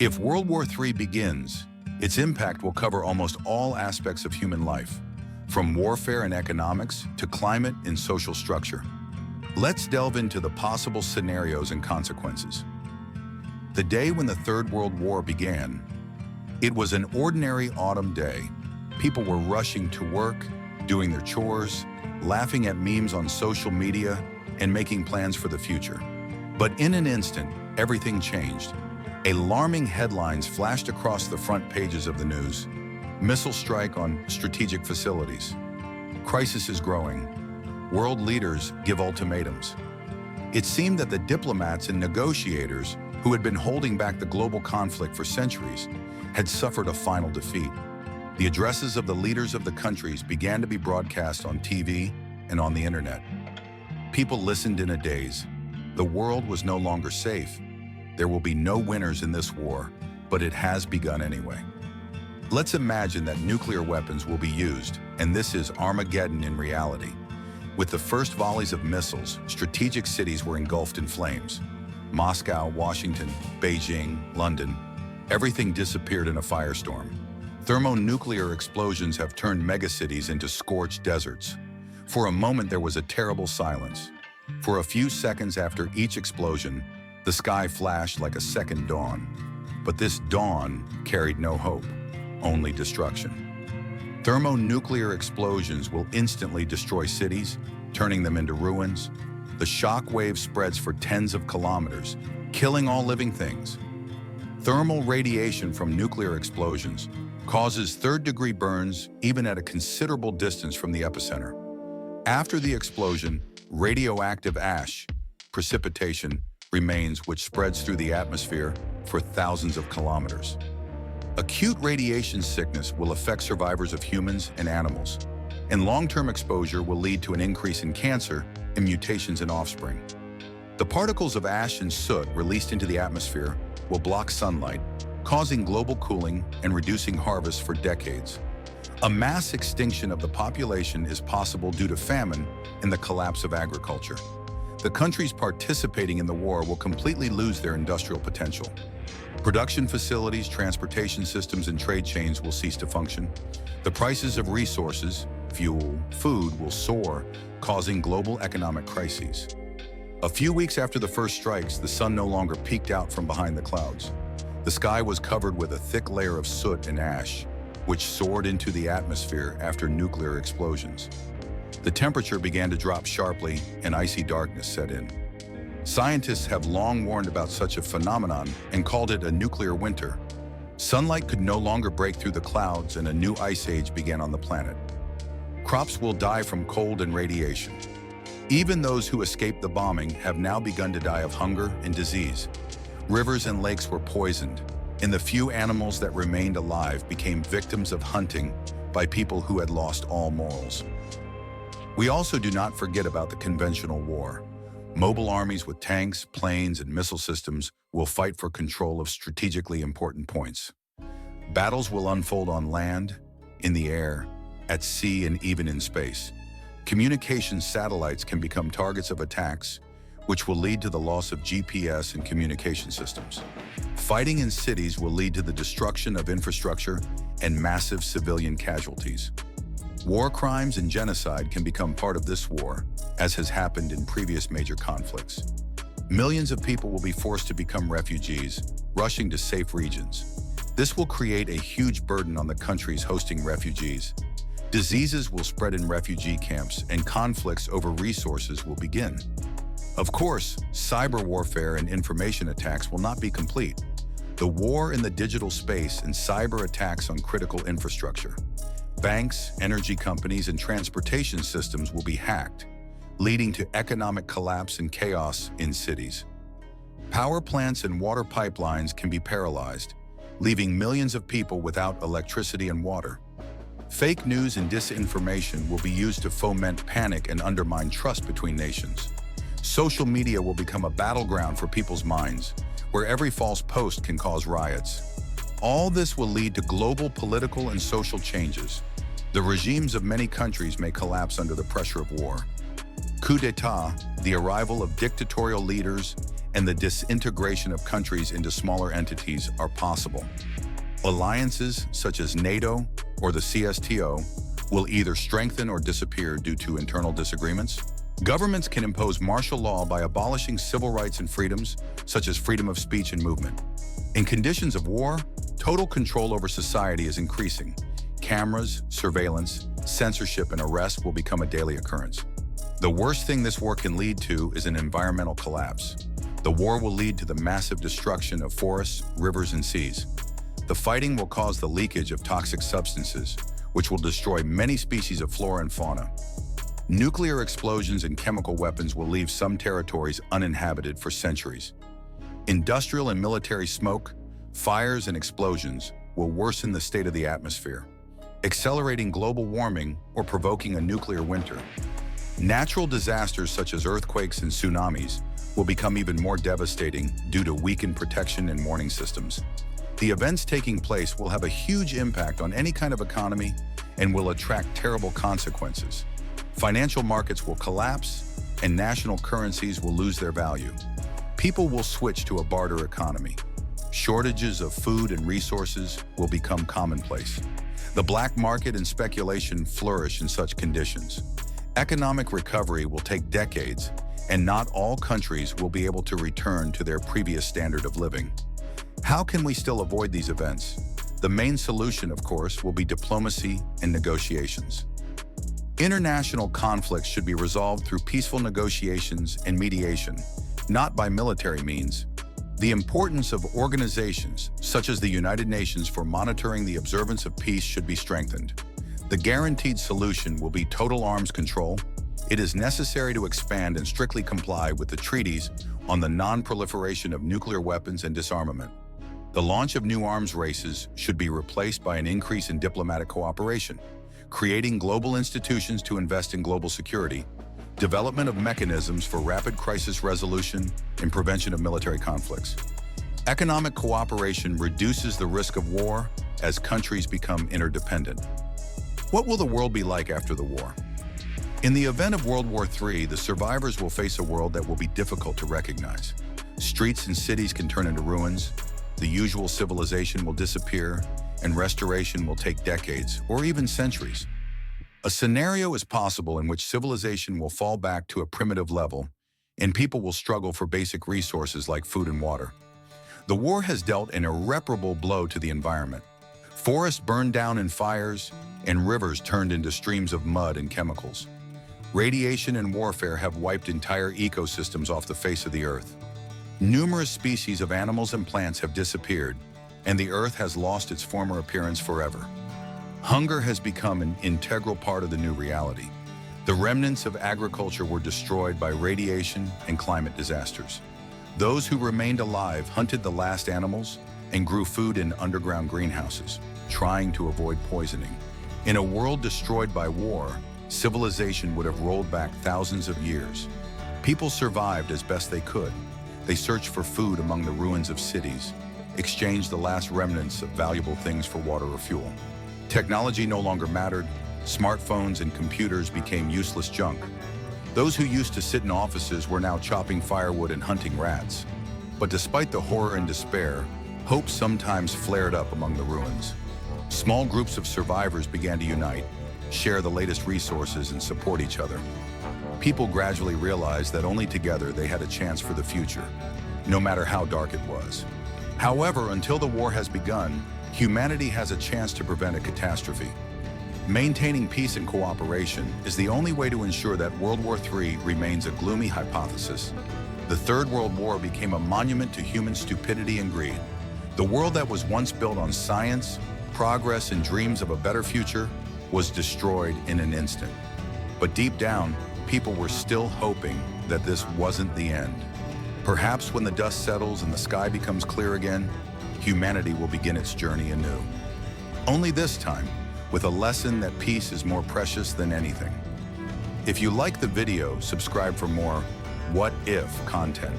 If World War III begins, its impact will cover almost all aspects of human life, from warfare and economics to climate and social structure. Let's delve into the possible scenarios and consequences. The day when the Third World War began, it was an ordinary autumn day. People were rushing to work, doing their chores, laughing at memes on social media, and making plans for the future. But in an instant, everything changed. Alarming headlines flashed across the front pages of the news. Missile strike on strategic facilities. Crisis is growing. World leaders give ultimatums. It seemed that the diplomats and negotiators who had been holding back the global conflict for centuries had suffered a final defeat. The addresses of the leaders of the countries began to be broadcast on TV and on the internet. People listened in a daze. The world was no longer safe. There will be no winners in this war, but it has begun anyway. Let's imagine that nuclear weapons will be used, and this is Armageddon in reality. With the first volleys of missiles, strategic cities were engulfed in flames. Moscow, Washington, Beijing, London, everything disappeared in a firestorm. Thermonuclear explosions have turned megacities into scorched deserts. For a moment, there was a terrible silence. For a few seconds after each explosion, the sky flashed like a second dawn. But this dawn carried no hope, only destruction. Thermonuclear explosions will instantly destroy cities, turning them into ruins. The shock wave spreads for tens of kilometers, killing all living things. Thermal radiation from nuclear explosions causes third-degree burns even at a considerable distance from the epicenter. After the explosion, radioactive ash, precipitation, remains which spreads through the atmosphere for thousands of kilometers. Acute radiation sickness will affect survivors of humans and animals, and long-term exposure will lead to an increase in cancer and mutations in offspring. The particles of ash and soot released into the atmosphere will block sunlight, causing global cooling and reducing harvests for decades. A mass extinction of the population is possible due to famine and the collapse of agriculture. The countries participating in the war will completely lose their industrial potential. Production facilities, transportation systems, and trade chains will cease to function. The prices of resources, fuel, food will soar, causing global economic crises. A few weeks after the first strikes, the sun no longer peeked out from behind the clouds. The sky was covered with a thick layer of soot and ash, which soared into the atmosphere after nuclear explosions. The temperature began to drop sharply and icy darkness set in. Scientists have long warned about such a phenomenon and called it a nuclear winter. Sunlight could no longer break through the clouds and a new ice age began on the planet. Crops will die from cold and radiation. Even those who escaped the bombing have now begun to die of hunger and disease. Rivers and lakes were poisoned, and the few animals that remained alive became victims of hunting by people who had lost all morals. We also do not forget about the conventional war. Mobile armies with tanks, planes, and missile systems will fight for control of strategically important points. Battles will unfold on land, in the air, at sea, and even in space. Communication satellites can become targets of attacks, which will lead to the loss of GPS and communication systems. Fighting in cities will lead to the destruction of infrastructure and massive civilian casualties. War crimes and genocide can become part of this war, as has happened in previous major conflicts. Millions of people will be forced to become refugees, rushing to safe regions. This will create a huge burden on the countries hosting refugees. Diseases will spread in refugee camps, and conflicts over resources will begin. Of course, cyber warfare and information attacks will not be complete. The war in the digital space and cyber attacks on critical infrastructure. Banks, energy companies, and transportation systems will be hacked, leading to economic collapse and chaos in cities. Power plants and water pipelines can be paralyzed, leaving millions of people without electricity and water. Fake news and disinformation will be used to foment panic and undermine trust between nations. Social media will become a battleground for people's minds, where every false post can cause riots. All this will lead to global political and social changes. The regimes of many countries may collapse under the pressure of war. Coup d'etat, the arrival of dictatorial leaders, and the disintegration of countries into smaller entities are possible. Alliances such as NATO or the CSTO will either strengthen or disappear due to internal disagreements. Governments can impose martial law by abolishing civil rights and freedoms, such as freedom of speech and movement. In conditions of war, total control over society is increasing. Cameras, surveillance, censorship, and arrest will become a daily occurrence. The worst thing this war can lead to is an environmental collapse. The war will lead to the massive destruction of forests, rivers, and seas. The fighting will cause the leakage of toxic substances, which will destroy many species of flora and fauna. Nuclear explosions and chemical weapons will leave some territories uninhabited for centuries. Industrial and military smoke, fires, and explosions will worsen the state of the atmosphere, accelerating global warming or provoking a nuclear winter. Natural disasters such as earthquakes and tsunamis will become even more devastating due to weakened protection and warning systems. The events taking place will have a huge impact on any kind of economy and will attract terrible consequences. Financial markets will collapse and national currencies will lose their value. People will switch to a barter economy. Shortages of food and resources will become commonplace. The black market and speculation flourish in such conditions. Economic recovery will take decades, and not all countries will be able to return to their previous standard of living. How can we still avoid these events? The main solution, of course, will be diplomacy and negotiations. International conflicts should be resolved through peaceful negotiations and mediation, not by military means. The importance of organizations, such as the United Nations, for monitoring the observance of peace should be strengthened. The guaranteed solution will be total arms control. It is necessary to expand and strictly comply with the treaties on the non-proliferation of nuclear weapons and disarmament. The launch of new arms races should be replaced by an increase in diplomatic cooperation, creating global institutions to invest in global security, development of mechanisms for rapid crisis resolution and prevention of military conflicts. Economic cooperation reduces the risk of war as countries become interdependent. What will the world be like after the war? In the event of World War III, the survivors will face a world that will be difficult to recognize. Streets and cities can turn into ruins, the usual civilization will disappear, and restoration will take decades or even centuries. A scenario is possible in which civilization will fall back to a primitive level and people will struggle for basic resources like food and water. The war has dealt an irreparable blow to the environment. Forests burned down in fires and rivers turned into streams of mud and chemicals. Radiation and warfare have wiped entire ecosystems off the face of the earth. Numerous species of animals and plants have disappeared, and the earth has lost its former appearance forever. Hunger has become an integral part of the new reality. The remnants of agriculture were destroyed by radiation and climate disasters. Those who remained alive hunted the last animals and grew food in underground greenhouses, trying to avoid poisoning. In a world destroyed by war, civilization would have rolled back thousands of years. People survived as best they could. They searched for food among the ruins of cities, exchanged the last remnants of valuable things for water or fuel. Technology no longer mattered. Smartphones and computers became useless junk. Those who used to sit in offices were now chopping firewood and hunting rats. But despite the horror and despair, hope sometimes flared up among the ruins. Small groups of survivors began to unite, share the latest resources, and support each other. People gradually realized that only together they had a chance for the future, no matter how dark it was. However, until the war has begun, humanity has a chance to prevent a catastrophe. Maintaining peace and cooperation is the only way to ensure that World War III remains a gloomy hypothesis. The Third World War became a monument to human stupidity and greed. The world that was once built on science, progress, and dreams of a better future was destroyed in an instant. But deep down, people were still hoping that this wasn't the end. Perhaps when the dust settles and the sky becomes clear again, humanity will begin its journey anew. Only this time, with a lesson that peace is more precious than anything. If you like the video, subscribe for more What If content.